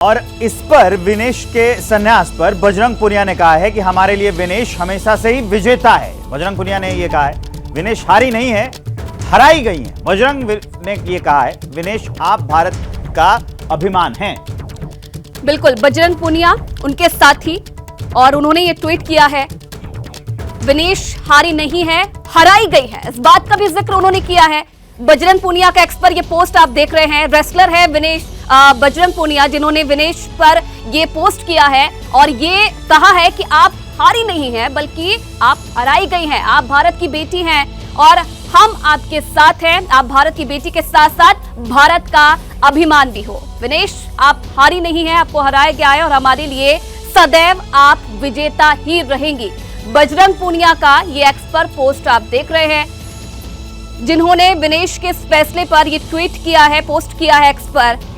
और इस पर विनेश के संन्यास पर बजरंग पुनिया ने कहा है कि हमारे लिए विनेश हमेशा से ही विजेता है। बजरंग पुनिया ने यह कहा है विनेश हारी नहीं है, हराई गई है। बजरंग ने यह कहा है विनेश आप भारत का अभिमान हैं। बिल्कुल, बजरंग पुनिया उनके साथी और उन्होंने ये ट्वीट किया है विनेश हारी नहीं है, हराई गई है। इस बात का भी जिक्र उन्होंने किया है। बजरंग पुनिया का एक्स पर ये पोस्ट आप देख रहे हैं। रेसलर है विनेश बजरंग पुनिया, जिन्होंने विनेश पर ये पोस्ट किया है और ये कहा है कि आप हारी नहीं हैं बल्कि आप हराई गई हैं। आप भारत की बेटी हैं और हम आपके साथ हैं। आप भारत की बेटी के साथ साथ भारत का अभिमान भी हो। विनेश आप हारी नहीं हैं, आपको हराया गया है और हमारे लिए सदैव आप विजेता ही रहेंगी। बजरंग पुनिया का ये एक्स पर पोस्ट आप देख रहे हैं, जिन्होंने विनेश के इस फैसले पर ये ट्वीट किया है, पोस्ट किया है एक्स पर।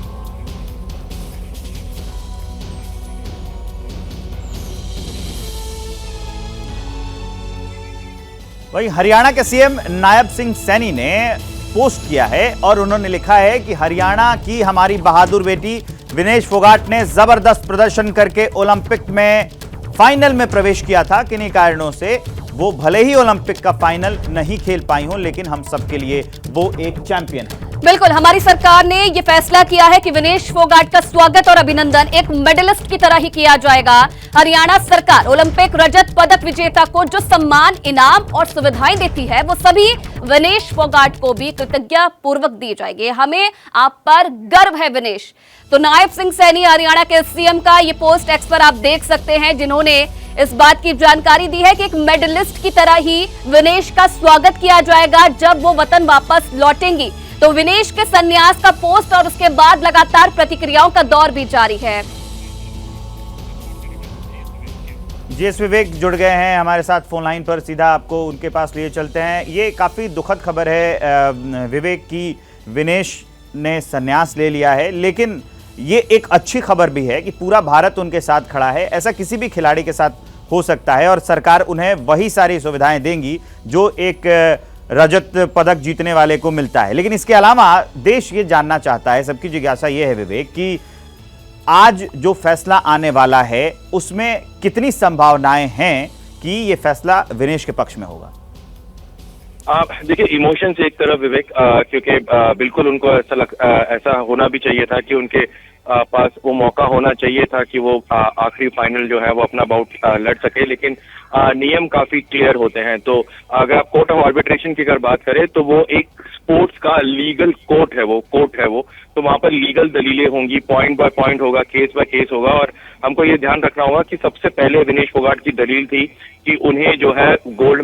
वहीं हरियाणा के सीएम नायब सिंह सैनी ने पोस्ट किया है और उन्होंने लिखा है कि हरियाणा की हमारी बहादुर बेटी विनेश फोगाट ने जबरदस्त प्रदर्शन करके ओलंपिक में फाइनल में प्रवेश किया था। किन्हीं कारणों से वो भले ही ओलंपिक का फाइनल नहीं खेल पाई हो, लेकिन हम सबके लिए वो एक चैंपियन है। बिल्कुल, हमारी सरकार ने ये फैसला किया है कि विनेश फोगाट का स्वागत और अभिनंदन एक मेडलिस्ट की तरह ही किया जाएगा। हरियाणा सरकार ओलंपिक रजत पदक विजेता को जो सम्मान, इनाम और सुविधाएं देती है वो सभी विनेश फोगाट को भी कृतज्ञता पूर्वक दी जाएगी। हमें आप पर गर्व है विनेश। तो नायब सिंह सैनी हरियाणा के सीएम का ये पोस्ट एक्स पर आप देख सकते हैं, जिन्होंने इस बात की जानकारी दी है कि एक मेडलिस्ट की तरह ही विनेश का स्वागत किया जाएगा जब वो वतन वापस लौटेंगी। तो विनेश के संन्यास का पोस्ट और उसके बाद लगातार प्रतिक्रियाओं का दौर भी जारी है। जीएस विवेक जुड़ गए हैं हमारे साथ फोन लाइन पर, सीधा आपको उनके पास लिए चलते हैं। ये काफी दुखद खबर है विवेक की विनेश ने संन्यास ले लिया है, लेकिन ये एक अच्छी खबर भी है कि पूरा भारत उनके साथ खड़ा है। ऐसा किसी भी खिलाड़ी के साथ हो सकता है और सरकार उन्हें वही सारी सुविधाएं देंगी जो एक रजत पदक जीतने वाले को मिलता है। लेकिन इसके अलावा देश ये जानना चाहता है, सबकी जिज्ञासा ये है विवेक कि आज जो फैसला आने वाला है उसमें कितनी संभावनाएं हैं कि ये फैसला विनेश के पक्ष में होगा। देखिए, इमोशंस एक तरफ विवेक, क्योंकि बिल्कुल उनको ऐसा होना भी चाहिए था कि उनके पास वो मौका होना चाहिए था कि वो आखिरी फाइनल जो है वो अपना बाउट लड़ सके। लेकिन नियम काफी क्लियर होते हैं। तो अगर आप कोर्ट ऑफ आर्बिट्रेशन की अगर बात करें तो वो एक स्पोर्ट्स का लीगल कोर्ट है वो। तो वहां पर लीगल दलीलें होंगी, पॉइंट बाय पॉइंट होगा, केस बाय केस होगा। और हमको ये ध्यान रखना होगा कि सबसे पहले विनेश फोगाट की दलील थी कि उन्हें जो है गोल्ड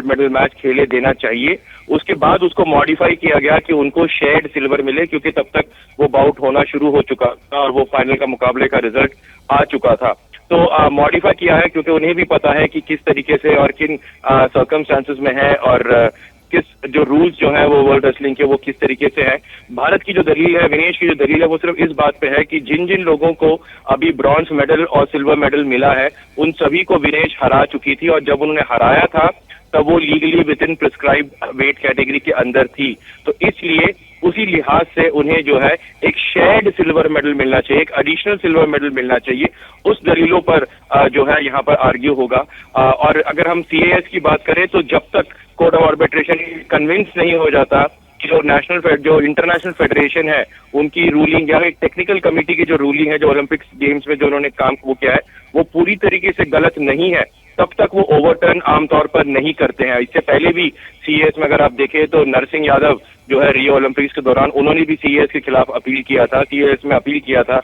मेडल मैच खेले देना चाहिए। उसके बाद उसको मॉडिफाई किया गया कि उनको शेयर्ड सिल्वर मिले, क्योंकि तब तक वो बाउट होना शुरू हो चुका था और वो फाइनल का मुकाबले का रिजल्ट आ चुका था। तो मॉडिफाई किया है क्योंकि उन्हें भी पता है कि किस तरीके से और किन सर्कमस्टांसेस में है और किस जो रूल्स जो है वो वर्ल्ड रेसलिंग के वो किस तरीके से है। भारत की जो दलील है, विनेश की जो दलील है, वो सिर्फ इस बात पे है कि जिन जिन लोगों को अभी ब्रॉन्ज मेडल और सिल्वर मेडल मिला है उन सभी को विनेश हरा चुकी थी और जब उन्होंने हराया था तब वो legally with in prescribe weight category के अंदर थी। तो इसलिए उसी लिहाज से उन्हें जो है एक शेयर्ड सिल्वर मेडल मिलना चाहिए, एक एडिशनल सिल्वर मेडल मिलना चाहिए। उस दलीलों पर जो है यहाँ पर आर्ग्यू होगा। और अगर हम सीएएस की बात करें तो जब तक कोर्ट ऑफ आर्बिट्रेशन कन्विंस नहीं हो जाता कि जो इंटरनेशनल फेडरेशन है उनकी रूलिंग या एक टेक्निकल कमेटी की जो रूलिंग है, जो ओलंपिक्स गेम्स में जो उन्होंने काम वो किया है वो पूरी तरीके से गलत नहीं है, तब तक वो ओवरटर्न आमतौर पर नहीं करते हैं। इससे पहले भी सीएएस में अगर आप देखें तो नरसिंह यादव जो है रियो ओलंपिक्स के दौरान उन्होंने भी सीएएस के खिलाफ अपील किया था, सीएएस में अपील किया था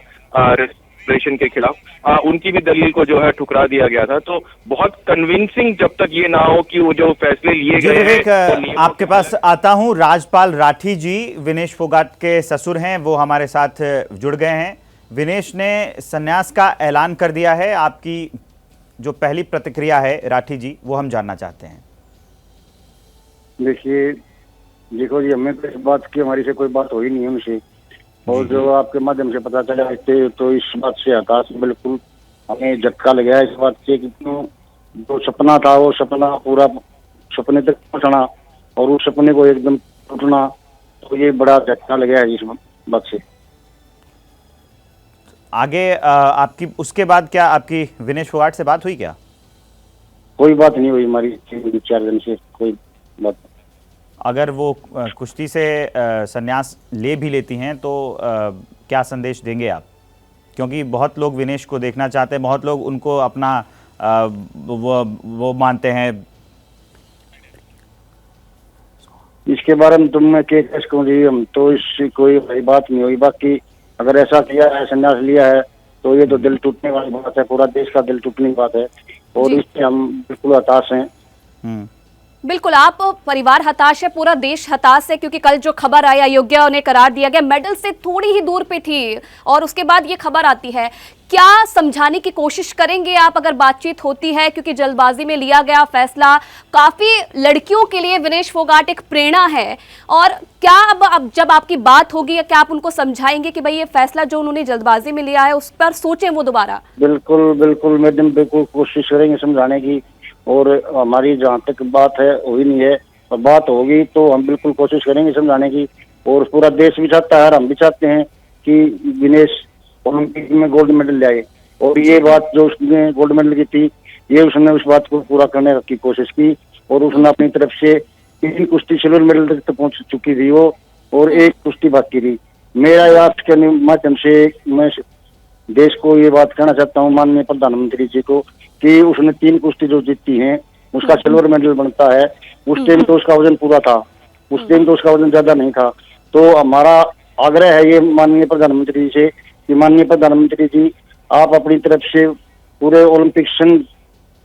रेस्ट्रिक्शन के खिलाफ। उनकी भी दलील को जो है ठुकरा दिया गया था। तो बहुत कन्विंसिंग जब तक ये ना हो कि वो जो फैसले लिए गए हैं। आपके पास आता हूं, राजपाल राठी जी विनेश फोगाट के ससुर हैं, वो हमारे साथ जुड़ गए हैं। विनेश ने संन्यास का ऐलान कर दिया है, आपकी जो पहली प्रतिक्रिया है राठी जी वो हम जानना चाहते हैं। देखो जी, हमें तो इस बात की हमारी से कोई बात हुई नहीं है उनसे, और जो आपके माध्यम से पता चला तो इस बात से आकाश बिल्कुल हमें झटका लगा है इस बात से कि जो सपना था वो सपना पूरा सपने तक पहुंचना और उस सपने को एकदम टूटना, तो ये बड़ा झटका लगा है इस बात से। आगे आपकी उसके बाद क्या आपकी विनेश फोगाट से बात हुई क्या? कोई बात नहीं हुई हमारी 3-4 दिन से, कोई बात। अगर वो कुश्ती से संन्यास ले भी लेती हैं तो क्या संदेश देंगे आप? क्योंकि बहुत लोग विनेश को देखना चाहते हैं, बहुत लोग उनको अपना वो मानते हैं। इसके बारे में तुम मैं क्या कह सकूं जी, हम तो इससे कोई भाई बात नहीं हुई। बाकी अगर ऐसा किया है, संन्यास लिया है, तो ये तो दिल टूटने वाली बात है, पूरा देश का दिल टूटने की बात है, और जी। इससे हम बिल्कुल हताश हैं। बिल्कुल, आप परिवार हताश है, पूरा देश हताश है, क्योंकि कल जो खबर आई अयोग्या उन्हें करार दिया गया, मेडल से थोड़ी ही दूर पे थी और उसके बाद ये खबर आती है। क्या समझाने की कोशिश करेंगे आप अगर बातचीत होती है, क्योंकि जल्दबाजी में लिया गया फैसला काफी लड़कियों के लिए विनेश फोगाट एक प्रेरणा है, और क्या अब जब आपकी बात होगी या क्या आप उनको समझाएंगे कि भाई ये फैसला जो उन्होंने जल्दबाजी में लिया है उस पर सोचें वो दोबारा? बिल्कुल बिल्कुल मैडम, बिल्कुल कोशिश करेंगे समझाने की, और हमारी जहाँ तक बात है हुई नहीं है, और बात होगी तो हम बिल्कुल कोशिश करेंगे समझाने की। और पूरा देश भी चाहता है और हम भी चाहते हैं कि विनेश ओलंपिक में गोल्ड मेडल लाए, और ये बात जो उसने गोल्ड मेडल की थी, ये उसने उस बात को पूरा करने की कोशिश की, और उसने अपनी तरफ से 3 कुश्ती सिल्वर मेडल तक पहुंच चुकी थी वो, और 1 कुश्ती बाकी थी। मेरा याद के माध्यम से मैं देश को ये बात कहना चाहता हूँ, माननीय प्रधानमंत्री जी को, कि उसने 3 कुश्ती जो जीती हैं उसका सिल्वर मेडल बनता है। उस टाइम तो उसका वजन पूरा था, उस टाइम तो उसका वजन ज्यादा नहीं था। तो हमारा आग्रह है ये माननीय प्रधानमंत्री जी से कि माननीय प्रधानमंत्री जी, आप अपनी तरफ से पूरे ओलंपिक संघ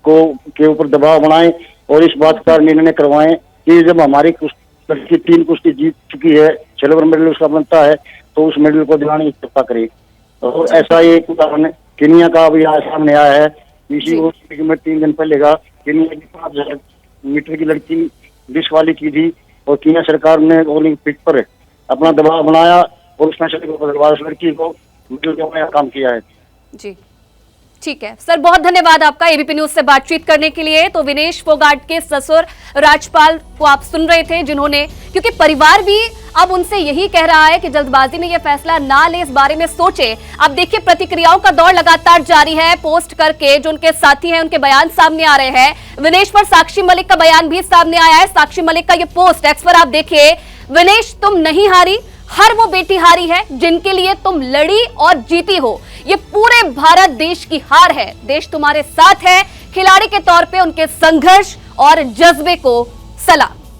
को के ऊपर दबाव बनाएं और इस बात का निर्णय करवाएं कि जब हमारी लड़की 3 कुश्ती जीत चुकी है, सिल्वर मेडल उसका बनता है, तो उस मेडल को दिलाने की कृपा करें। और ऐसा ही एक उदाहरण केनिया का भी आज सामने आया है। इसी ओलंपिक में 3 दिन पहले का केनिया की 5000 मीटर की लड़की डिस्क्वाली की थी, और केनिया सरकार ने ओलंपिक पर अपना दबाव बनाया और उस लड़की को मेडल दिलाने का काम किया है। जी ठीक है सर, बहुत धन्यवाद आपका एबीपी न्यूज से बातचीत करने के लिए। तो विनेश फोगाट के ससुर राजपाल को आप सुन रहे थे, जिन्होंने, क्योंकि परिवार भी अब उनसे यही कह रहा है कि जल्दबाजी में यह फैसला ना ले, इस बारे में सोचे। अब देखिए प्रतिक्रियाओं का दौर लगातार जारी है, पोस्ट करके जो उनके साथी हैं उनके बयान सामने आ रहे हैं। विनेश पर साक्षी मलिक का बयान भी सामने आया है। साक्षी मलिक का ये पोस्ट एक्स पर आप देखिए, विनेश तुम नहीं हारी, हर वो बेटी हारी है जिनके लिए तुम लड़ी और जीती हो। ये पूरे भारत देश की हार है, देश तुम्हारे साथ है। खिलाड़ी के तौर पे उनके संघर्ष और जज्बे को सलाम।